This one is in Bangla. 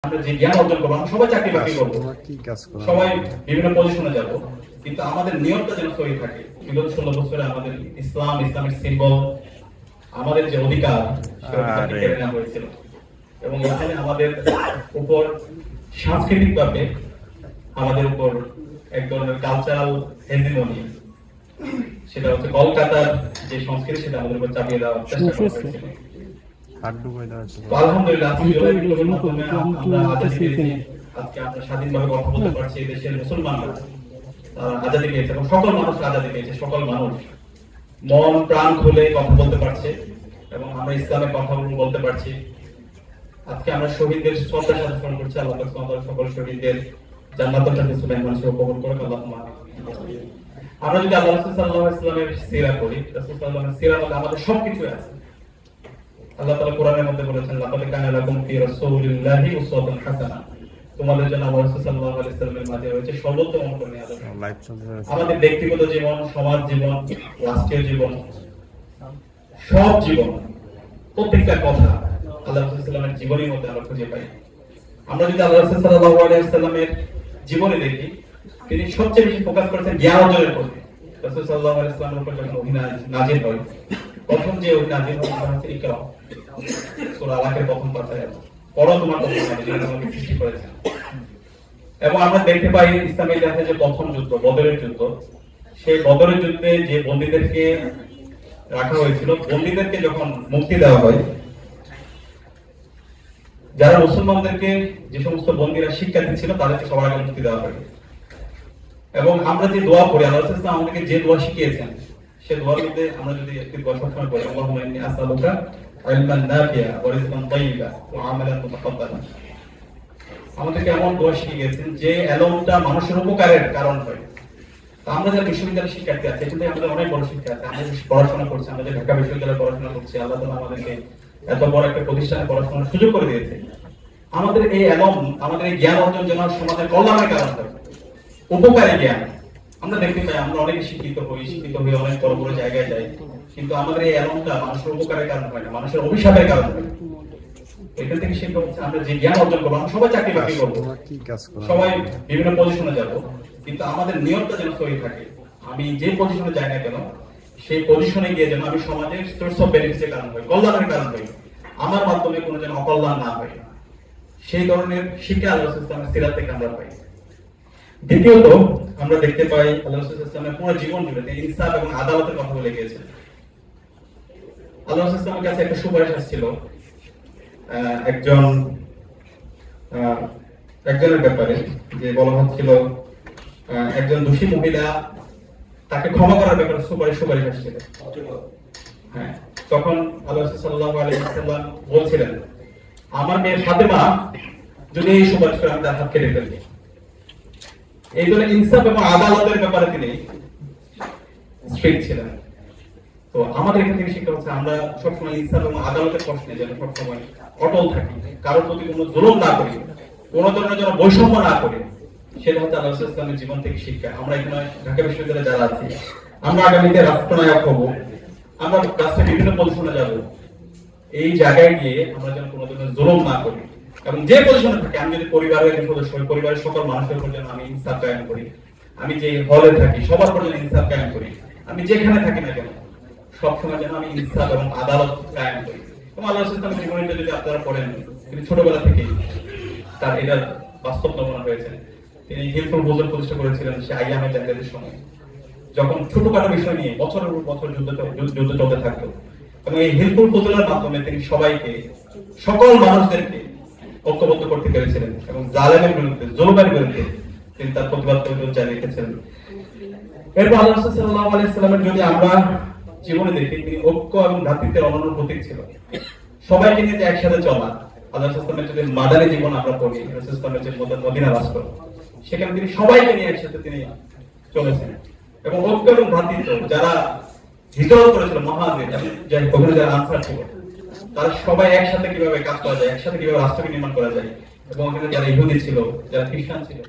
আমরা যে জ্ঞান অর্জন করবো, আমরা সবাই চাকরি বাকরি করবো, সবাই বিভিন্ন পজিশনে যাব, কিন্তু আমাদের নিয়মটা যেন সহি থাকে। বিগত 16 বছরে আমাদের ইসলামের সিম্বল, আমাদের যে অধিকার কেড়ে নেওয়া হয়েছিল, এবং এখানে আমাদের উপর সাংস্কৃতিক ভাবে আমাদের উপর এক ধরনের কালচারাল হেজিমনি, সেটা হচ্ছে কলকাতার যে সংস্কৃতি, সেটা আমাদের উপর চাপিয়ে দেওয়ার চেষ্টা করা হয়েছিল। আলহামদুলিল্লাহ আজকে আমরা স্বাধীনভাবে কথা বলতে পারছি। দেশের মুসলমানরা আজাদী পেয়েছে এবং সকল মানুষ আজাদী পেয়েছে, সকল মানুষ মন প্রাণ খুলে কথা বলতে পারছে এবং আমরা ইসলামের কথা বলতে পারছি। আজকে আমরা শহীদদের শ্রদ্ধা স্মরণ করছি। আল্লাহ সকল শহীদদের জান্নাতুল ফেরদৌসে মানুষের কবুল করে। আমরা যদি আল্লাহ রাসূল সাল্লাল্লাহু আলাইহি ওয়াসাল্লামের সিরা পড়ি, রাসূল সাল্লাল্লাহু আলাইহি ওয়াসাল্লামের সিরা আমাদের সবকিছু আছে। আল্লাহ তাআলা কোরআনের মধ্যে বলেছেন, লাকাদ কানা লাকুম ফি রাসূলিল্লাহি উসওয়াতুন হাসানাহ, তোমাদের জন্য আল্লাহ রাসূল সাল্লাল্লাহু আলাইহি ওয়াসাল্লামের মাঝে রয়েছে সর্বোত্তম অনুকরণীয় আদর্শ। আমাদের ব্যক্তিগত জীবন, সমাজ জীবন, রাষ্ট্রীয় জীবন, সব জীবন, প্রত্যেকটা কথা আল্লাহ রাসূল সাল্লাল্লাহু আলাইহি ওয়াসাল্লামের জীবনের মধ্যে আমরা খুঁজে পাই। আমরা যদি আল্লাহ রাসূল সাল্লাল্লাহু আলাইহি ওয়াসাল্লামের জীবনে দেখি, তিনি সবচেয়ে বেশি ফোকাস করেছেন জ্ঞান অর্জনের উপর। রাসূল সাল্লাল্লাহু আলাইহি ওয়াসাল্লামের উপর যখন ওহী নাযিল হয়, প্রথম যে ওহী নাযিল হয় সেটা হচ্ছে ইকরা, সূরা আলাকের প্রথম পাতায়, পড়ো তোমার প্রথম নাম, যিনি তোমাকে সৃষ্টি করেছেন। এবং আমরা দেখতে পাই ইসলামের ইতিহাসে যে প্রথম যুদ্ধ, বদরের যুদ্ধ, সেই বদরের যুদ্ধে যে বন্দীদেরকে রাখা হয়েছিল, বন্দীদেরকে যখন মুক্তি দেওয়া হয়, যারা মুসলমানদেরকে, যে সমস্ত বন্দীরা শিক্ষা দিচ্ছিল, তাদেরকে সবার আগে মুক্তি দেওয়া হয়। এবং আমরা যে দোয়া করি, আল্লাহ রাসূল সাল্লাল্লাহু আলাইহি ওয়াসাল্লাম আমাদেরকে যে দোয়া শিখিয়েছেন, সেই দোয়ার মধ্যে আমরা যদি একটি দোয়া সবসময় পড়ি, আল্লাহুম্মা ইন্নী আসআলুকা ইলমান নাফিআ ওয়া রিজকান তাইয়্যিবা ওয়া আমালান মুতাকাব্বালা, আমাদেরকে এমন দোয়া শিখিয়েছেন যে এলমটা মানুষের উপকারের কারণ হয়। আমরা যারা বিশ্ববিদ্যালয়ের শিক্ষার্থী আছি, কিন্তু আমাদের অনেক বড় শিক্ষা আছে, আমরা পড়াশোনা করছি, আমরা যে ঢাকা বিশ্ববিদ্যালয়ে পড়াশোনা করছি, আল্লাহ তাআলা আমাদেরকে এত বড় একটা প্রতিষ্ঠানে পড়াশোনার সুযোগ করে দিয়েছে। আমাদের এই এলম, আমাদের এই জ্ঞান অর্জন যেন সমাজের কল্যাণের কারণ হয়, উপকারী জ্ঞান। আমরা দেখতে পাই আমরা অনেকে শিক্ষিত হই অনেক বড় বড় জায়গায় যাই, কিন্তু আমাদের এই এলমটা মানুষের উপকারের কারণ হয় না, মানুষের অভিশাপের কারণ হয়। এখান থেকে শিক্ষা হচ্ছে আমরা যে জ্ঞান অর্জন করবো, আমরা সবাই চাকরি বাকরি করবো, সবাই বিভিন্ন পজিশনে যাব, কিন্তু আমাদের নিয়মটা যেন সহি থাকে। আমি যে পজিশনে যাই না কেন, সেই পজিশনে গিয়ে যেন আমি সমাজের সোর্স অফ বেনিফিটের কারণ হই, কল্যাণের কারণ হই, আমার মাধ্যমে কোনো যেন অকল্যাণ না হয়, সেই ধরনের শিক্ষা আল্লাহ রাসূল সাল্লাল্লাহু আলাইহি ওয়াসাল্লামের সিরাত থেকে আমরা পাই। দ্বিতীয়ত আমরা দেখতে পাই আল্লাহ রাসূল সাল্লাল্লাহু আলাইহি ওয়াসাল্লামের পুরো জীবন জুড়ে তিনি ইনসাফ এবং আদালতের কথা বলে গিয়েছেন। আল্লাহ রাসূল সাল্লাল্লাহু আলাইহি ওয়াসাল্লামের কাছে একটা সুপারিশ আসছিল একজনের ব্যাপারে, যে বলা হচ্ছিল একজন দোষী মহিলা, তাকে ক্ষমা করার ব্যাপারে সুপারিশ আসছিল। হ্যাঁ, তখন আল্লাহ রাসূল সাল্লাল্লাহু আলাইহি ওয়াসাল্লাম বলছিলেন, আমার মেয়ে ফাতেমা যদি এই সুপারিশ করে আমি তার হাত কেটে ফেলবো। এই জন্য ইনসাফ এবং আদালতের ব্যাপারে তিনি স্ট্রিক্ট ছিলেন। তো আমাদের এখান থেকে শিক্ষা হচ্ছে আমরা সবসময় ইনসাফ এবং আদালতের প্রশ্নে যেন সবসময় অটল থাকি, কারোর প্রতি কোনো জুলুম না করি, কোন ধরনের যেন বৈষম্য না করি, সেটা হচ্ছে আল্লাহ রাসূল সাল্লাল্লাহু আলাইহি ওয়াসাল্লামের জীবন থেকে শিক্ষা। আমরা এখানে ঢাকা বিশ্ববিদ্যালয়ে যারা আছি, আমরা আগামীতে রাষ্ট্রনায়ক হব, আমরা রাষ্ট্রের বিভিন্ন পজিশনে যাব, এই জায়গায় গিয়ে আমরা যেন কোনো ধরনের জুলুম না করি, এবং যে পজিশনে থাকি, আমি যদি পরিবারের একজন সদস্য, পরিবারের সকল মানুষের উপর যেন আমি ইনসাফ কায়েম করি, আমি যে হলে থাকি সবার উপর যেন ইনসাফ কায়েম করি, আমি যেখানে থাকি না কেন সবসময় যেন আমি ইনসাফ এবং আদালত কায়েম করি। এবং আল্লাহ রাসূল সাল্লাল্লাহু আলাইহি ওয়াসাল্লাম যদি আপনারা পড়েন, তিনি ছোটবেলা থেকে তার এটা বাস্তব নমুনা হয়েছে। তিনি হিলফুল ফুজুল প্রতিষ্ঠা করেছিলেন সে আইয়ামে জাহিলিয়াতের সময়, যখন ছোটখাটো বিষয় নিয়ে বছরের পর বছর যুদ্ধ চলতে থাকতো, এবং এই হিলফুল ফুজুলের মাধ্যমে তিনি সবাইকে, সকল মানুষদেরকে ঐক্যবদ্ধ করতে পেরেছিলেন এবং জালেমের বিরুদ্ধে, জুলুমের বিরুদ্ধে তিনি তার প্রতিবাদ করে জারি রেখেছিলেন। এরপর আল্লাহ রাসূল সাল্লাল্লাহু আলাইহি ওয়াসাল্লামের যদি আমরা জীবনে দেখি, তিনি ঐক্য এবং ভ্রাতৃত্বের অনন্য প্রতীক ছিল। সবাইকে নিয়ে একসাথে চলা। আল্লাহ রাসূল সাল্লাল্লাহু আলাইহি ওয়াসাল্লামের যদি মাদানী জীবন আমরা পড়ি, রাসূল সাল্লাল্লাহু আলাইহি ওয়াসাল্লামের যে মদিনা রাষ্ট্র, সেখানে তিনি সবাইকে নিয়ে একসাথে তিনি চলেছেন। এবং ঐক্য এবং ভ্রাতৃত্ব, যারা হিজরত করেছিল, মুহাজির, যারা আনসার ছিল, তারা সবাই একসাথে কিভাবে কাজ করা যায়, একসাথে কিভাবে রাষ্ট্রকে নির্মাণ করা যায়, এবং ওখানে যারা ইহুদি ছিল, যারা খ্রিস্টান ছিল,